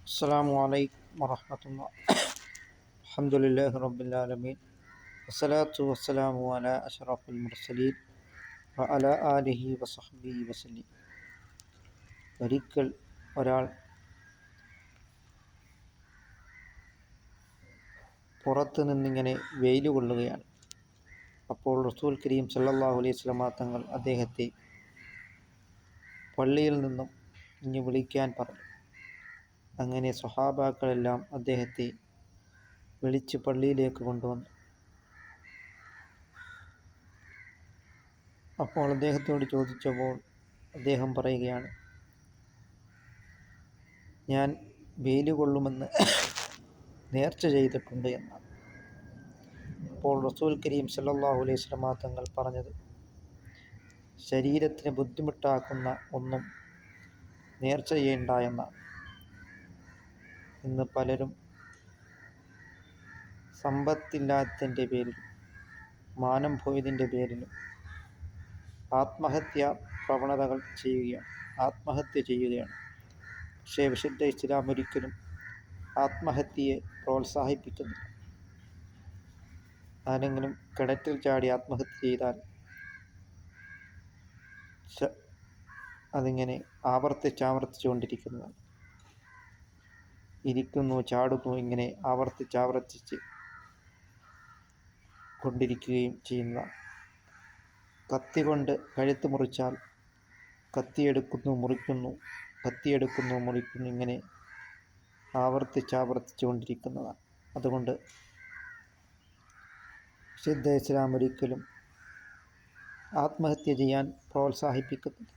അസ്സലാമു അലൈക്കും വറഹ്മത്തുള്ളാഹി. അൽഹംദുലില്ലാഹി റബ്ബിൽ ആലമീൻ. വസ്സലാത്തു വസ്സലാമു അലാ അഷ്റഫിൽ മുർസലീൻ വഅലാ ആലിഹി വസഹ്ബിഹി വസല്ലം. ഒരിക്കൽ ഒരാൾ പുറത്ത് നിന്നിങ്ങനെ വെയിൽ കൊള്ളുകയാണ്. അപ്പോൾ റസൂൽ കരീം സല്ലല്ലാഹു അലൈഹി വസല്ലമ തങ്ങൾ അദ്ദേഹത്തെ പള്ളിയിൽ നിന്നും ഇങ്ങ് വിളിക്കാൻ പറഞ്ഞു. അങ്ങനെ സ്വഹാബാക്കളെല്ലാം അദ്ദേഹത്തെ വിളിച്ച് പള്ളിയിലേക്ക് കൊണ്ടുവന്നു. അപ്പോൾ അദ്ദേഹത്തോട് ചോദിച്ചപ്പോൾ അദ്ദേഹം പറയുകയാണ്, ഞാൻ വെയിൽ കൊള്ളുമെന്ന് നേർച്ച ചെയ്തിട്ടുണ്ട് എന്നാണ്. അപ്പോൾ റസൂൽ കരീം സല്ലല്ലാഹു അലൈഹി വസല്ലമ തങ്ങൾ പറഞ്ഞത്, ശരീരത്തിന് ബുദ്ധിമുട്ടാക്കുന്ന ഒന്നും നേർച്ച ചെയ്യേണ്ട എന്നാണ്. ഇന്ന് പലരും സമ്പത്തില്ലാത്തതിൻ്റെ പേരിലും മാനം പോയതിൻ്റെ പേരിലും ആത്മഹത്യാ പ്രവണതകൾ ആത്മഹത്യ ചെയ്യുകയാണ്. പക്ഷേ വിശുദ്ധ ഇസ്ലാം ഒരിക്കലും ആത്മഹത്യയെ പ്രോത്സാഹിപ്പിക്കുന്നില്ല. ആരെങ്കിലും കിണറ്റിൽ ചാടി ആത്മഹത്യ ചെയ്താൽ അതിങ്ങനെ ആവർത്തിച്ചുകൊണ്ടിരിക്കുന്നതാണ്. ഇരിക്കുന്നു, ചാടുന്നു, ഇങ്ങനെ ആവർത്തിച്ച് കൊണ്ടിരിക്കുകയും ചെയ്യുന്നതാണ്. കത്തി കൊണ്ട് കഴുത്ത് മുറിച്ചാൽ കത്തിയെടുക്കുന്നു, മുറിക്കുന്നു, കത്തിയെടുക്കുന്നു, മുറിക്കുന്നു, ഇങ്ങനെ ആവർത്തിച്ചു കൊണ്ടിരിക്കുന്നതാണ്. അതുകൊണ്ട് വിശുദ്ധ ഇസ്ലാം ഒരിക്കലും ആത്മഹത്യ ചെയ്യാൻ പ്രോത്സാഹിപ്പിക്കുന്നില്ല.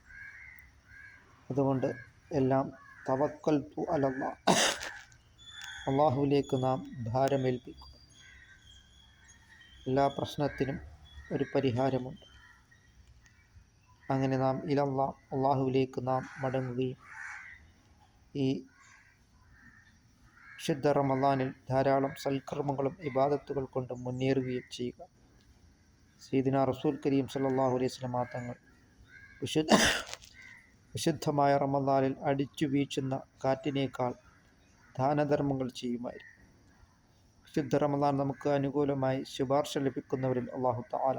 അതുകൊണ്ട് എല്ലാം തവക്കൽതു അലല്ലാഹ്, അള്ളാഹുവിലേക്ക് നാം ഭാരമേൽപ്പിക്കും. എല്ലാ പ്രശ്നത്തിനും ഒരു പരിഹാരമുണ്ട്. അങ്ങനെ നാം അള്ളാഹുവിലേക്ക് നാം മടങ്ങുകയും ഈ വിശുദ്ധ റമളാനിൽ ധാരാളം സൽക്കർമ്മങ്ങളും ഇബാദത്തുകൾ കൊണ്ട് മുന്നേറുകയും ചെയ്യുക. സയ്യിദുനാ റസൂൽ കരീം സല്ലല്ലാഹു അലൈഹി വസല്ലമ തങ്ങൾ വിശുദ്ധമായ റമളാനിൽ അടിച്ചു വീശുന്ന കാറ്റിനേക്കാൾ ദാനധർമ്മങ്ങൾ ചെയ്യുമായിരുന്നു. വിശുദ്ധ റമളാൻ നമുക്ക് അനുകൂലമായി ശുപാർശ ലഭിക്കുന്നവരിൽ അല്ലാഹു തആല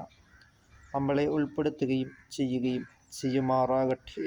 നമ്മളെ ഉൾപ്പെടുത്തുകയും ചെയ്യുമാറാകട്ടെ.